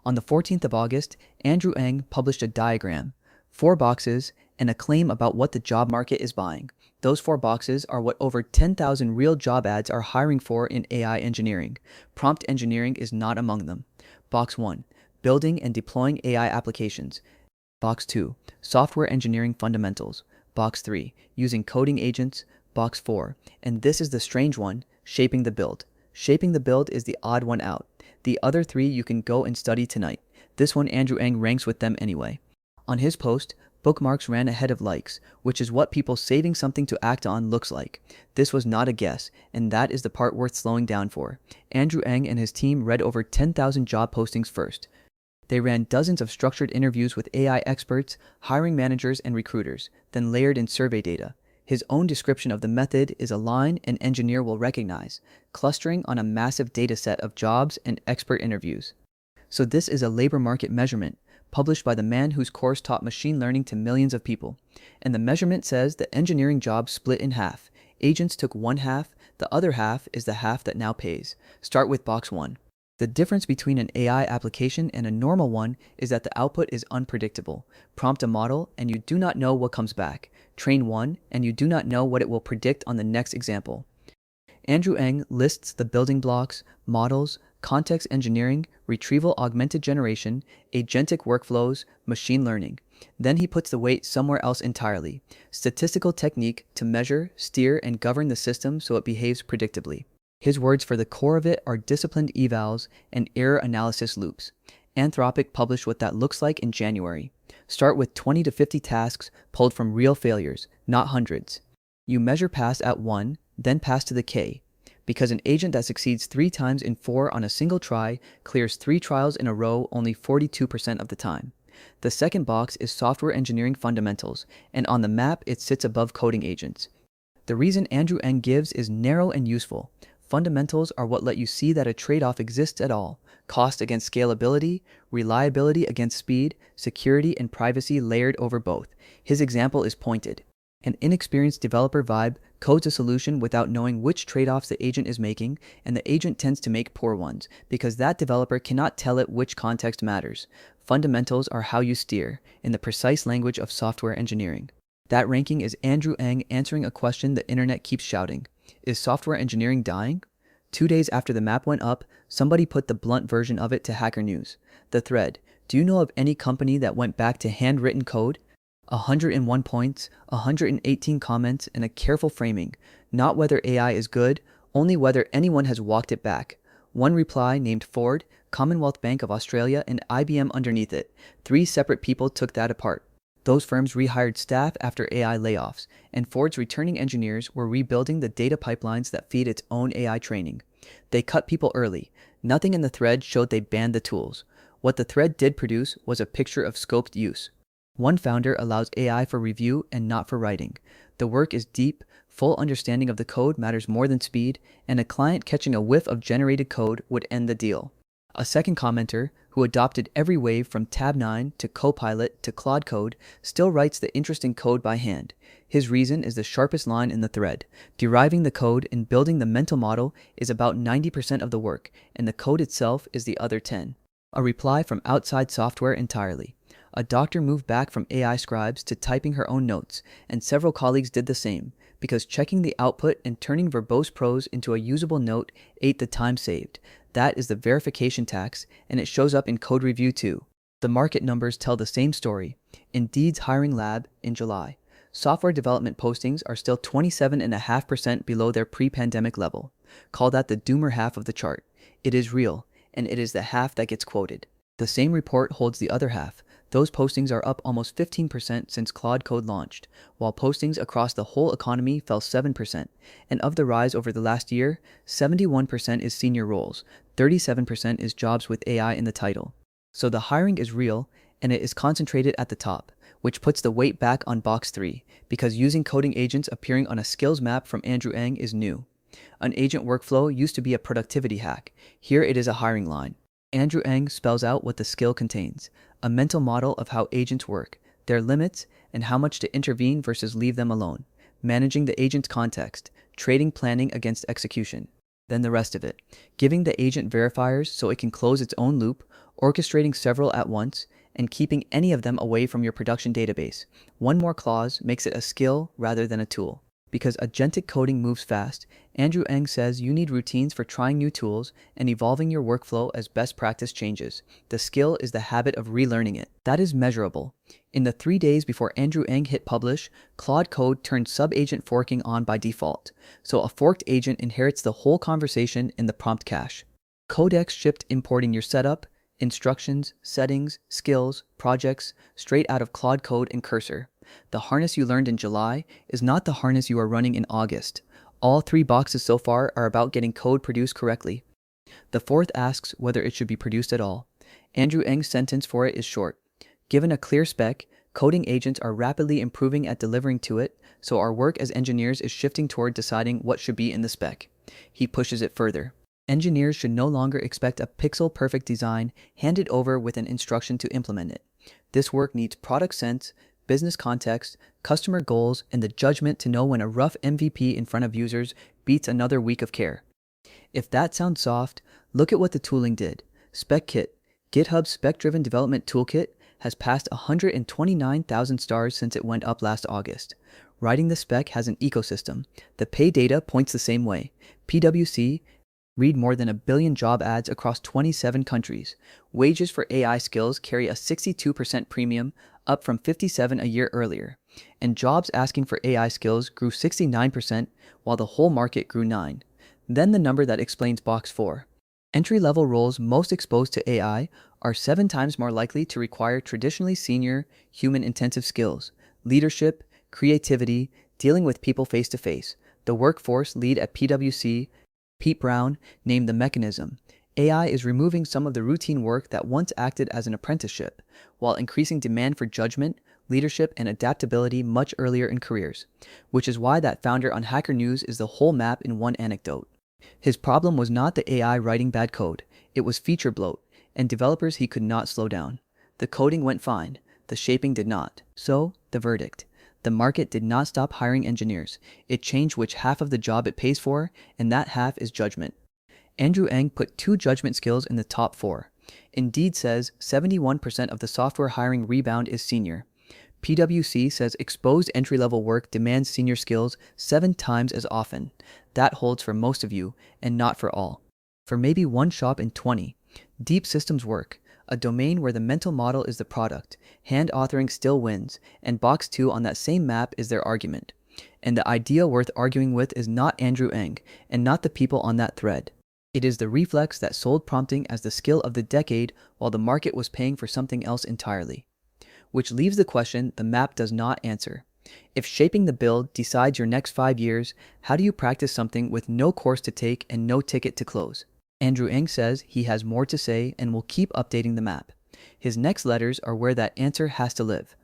On the 14th of August, Andrew Ng published a diagram, 4 boxes, and a claim about what the job market is buying. Those 4 boxes are what over 10,000 real job ads are hiring for in AI engineering. Prompt engineering is not among them. Box 1, building and deploying AI applications. Box 2, software engineering fundamentals. Box 3, using coding agents. Box 4, and this is the strange one, shaping the build. Shaping the build is the odd one out. The other 3 you can go and study tonight. This one Andrew Ng ranks with them anyway. On his post, bookmarks ran ahead of likes, which is what people saving something to act on looks like. This was not a guess, and that is the part worth slowing down for. Andrew Ng and his team read over 10,000 job postings first. They ran dozens of structured interviews with AI experts, hiring managers, and recruiters, then layered in survey data. His own description of the method is a line an engineer will recognize, clustering on a massive dataset of jobs and expert interviews. So this is a labor market measurement, published by the man whose course taught machine learning to millions of people. And the measurement says that engineering jobs split in half. Agents took one half, the other half is the half that now pays. Start with box 1. The difference between an AI application and a normal one is that the output is unpredictable. Prompt a model and you do not know what comes back. Train one and you do not know what it will predict on the next example. Andrew Ng lists the building blocks, models, context engineering, retrieval augmented generation, agentic workflows, machine learning. Then he puts the weight somewhere else entirely. Statistical technique to measure, steer, and govern the system so it behaves predictably. His words for the core of it are disciplined evals and error analysis loops. Anthropic published what that looks like in January. Start with 20 to 50 tasks pulled from real failures, not hundreds. You measure pass at 1, then pass to the K. Because an agent that succeeds 3 times in 4 on a single try clears 3 trials in a row only 42% of the time. The second box is software engineering fundamentals, and on the map it sits above coding agents. The reason Andrew Ng gives is narrow and useful. Fundamentals are what let you see that a trade-off exists at all. Cost against scalability, reliability against speed, security and privacy layered over both. His example is pointed. An inexperienced developer vibe codes a solution without knowing which trade-offs the agent is making, and the agent tends to make poor ones, because that developer cannot tell it which context matters. Fundamentals are how you steer, in the precise language of software engineering. That ranking is Andrew Ng answering a question the internet keeps shouting. Is software engineering dying? 2 days after the map went up, somebody put the blunt version of it to Hacker News. The thread, do you know of any company that went back to handwritten code? 101 points, 118 comments, and a careful framing. Not whether AI is good, only whether anyone has walked it back. One reply named Ford, Commonwealth Bank of Australia, and IBM underneath it. 3 separate people took that apart. Those firms rehired staff after AI layoffs, and Ford's returning engineers were rebuilding the data pipelines that feed its own AI training. They cut people early. Nothing in the thread showed they banned the tools. What the thread did produce was a picture of scoped use. One founder allows AI for review and not for writing. The work is deep, full understanding of the code matters more than speed, and a client catching a whiff of generated code would end the deal. A second commenter, who adopted every wave from Tab 9 to Copilot to Claude Code, still writes the interesting code by hand. His reason is the sharpest line in the thread. Deriving the code and building the mental model is about 90% of the work, and the code itself is the other 10. A reply from outside software entirely. A doctor moved back from AI scribes to typing her own notes, and several colleagues did the same, because checking the output and turning verbose prose into a usable note ate the time saved. That is the verification tax, and it shows up in code review too. The market numbers tell the same story. Indeed's hiring lab in July. Software development postings are still 27.5% below their pre-pandemic level. Call that the doomer half of the chart. It is real, and it is the half that gets quoted. The same report holds the other half. Those postings are up almost 15% since Claude Code launched, while postings across the whole economy fell 7%. And of the rise over the last year, 71% is senior roles, 37% is jobs with AI in the title. So the hiring is real, and it is concentrated at the top, which puts the weight back on box 3, because using coding agents appearing on a skills map from Andrew Ng is new. An agent workflow used to be a productivity hack. Here it is a hiring line. Andrew Ng spells out what the skill contains, a mental model of how agents work, their limits, and how much to intervene versus leave them alone, managing the agent's context, trading planning against execution. then the rest of it, giving the agent verifiers so it can close its own loop, orchestrating several at once, and keeping any of them away from your production database. One more clause makes it a skill rather than a tool. Because agentic coding moves fast, Andrew Ng says you need routines for trying new tools and evolving your workflow as best practice changes. The skill is the habit of relearning it. That is measurable. In the 3 days before Andrew Ng hit publish, Claude Code turned Subagent Forking on by default, so a forked agent inherits the whole conversation in the prompt cache. Codex shipped importing your setup, instructions, settings, skills, projects, straight out of Claude Code and Cursor. The harness you learned in July is not the harness you are running in August. All 3 boxes so far are about getting code produced correctly. The 4th asks whether it should be produced at all. Andrew Ng's sentence for it is short. Given a clear spec, coding agents are rapidly improving at delivering to it, so our work as engineers is shifting toward deciding what should be in the spec. He pushes it further. Engineers should no longer expect a pixel-perfect design handed over with an instruction to implement it. This work needs product sense, business context, customer goals, and the judgment to know when a rough MVP in front of users beats another week of care. If that sounds soft, look at what the tooling did. SpecKit, GitHub's spec-driven development toolkit, has passed 129,000 stars since it went up last August. Writing the spec has an ecosystem. The pay data points the same way. PwC read more than 1 billion job ads across 27 countries. Wages for AI skills carry a 62% premium, up from 57% a year earlier. And jobs asking for AI skills grew 69%, while the whole market grew 9%. Then the number that explains box 4. Entry-level roles most exposed to AI are 7 times more likely to require traditionally senior, human-intensive skills, leadership, creativity, dealing with people face-to-face. The workforce lead at PwC, Pete Brown, named the mechanism. AI is removing some of the routine work that once acted as an apprenticeship, while increasing demand for judgment, leadership, and adaptability much earlier in careers, which is why that founder on Hacker News is the whole map in one anecdote. His problem was not the AI writing bad code, it was feature bloat, and developers he could not slow down. The coding went fine, the shaping did not. So, the verdict. The market did not stop hiring engineers. It changed which half of the job it pays for, and that half is judgment. Andrew Ng put 2 judgment skills in the top 4. Indeed says 71% of the software hiring rebound is senior. PwC says exposed entry-level work demands senior skills 7 times as often. That holds for most of you, and not for all. For maybe one shop in 20. Deep systems work, a domain where the mental model is the product. Hand authoring still wins, and box 2 on that same map is their argument. And the idea worth arguing with is not Andrew Ng, and not the people on that thread. It is the reflex that sold prompting as the skill of the decade while the market was paying for something else entirely. Which leaves the question the map does not answer. If shaping the build decides your next 5 years, how do you practice something with no course to take and no ticket to close? Andrew Ng says he has more to say and will keep updating the map. His next letters are where that answer has to live.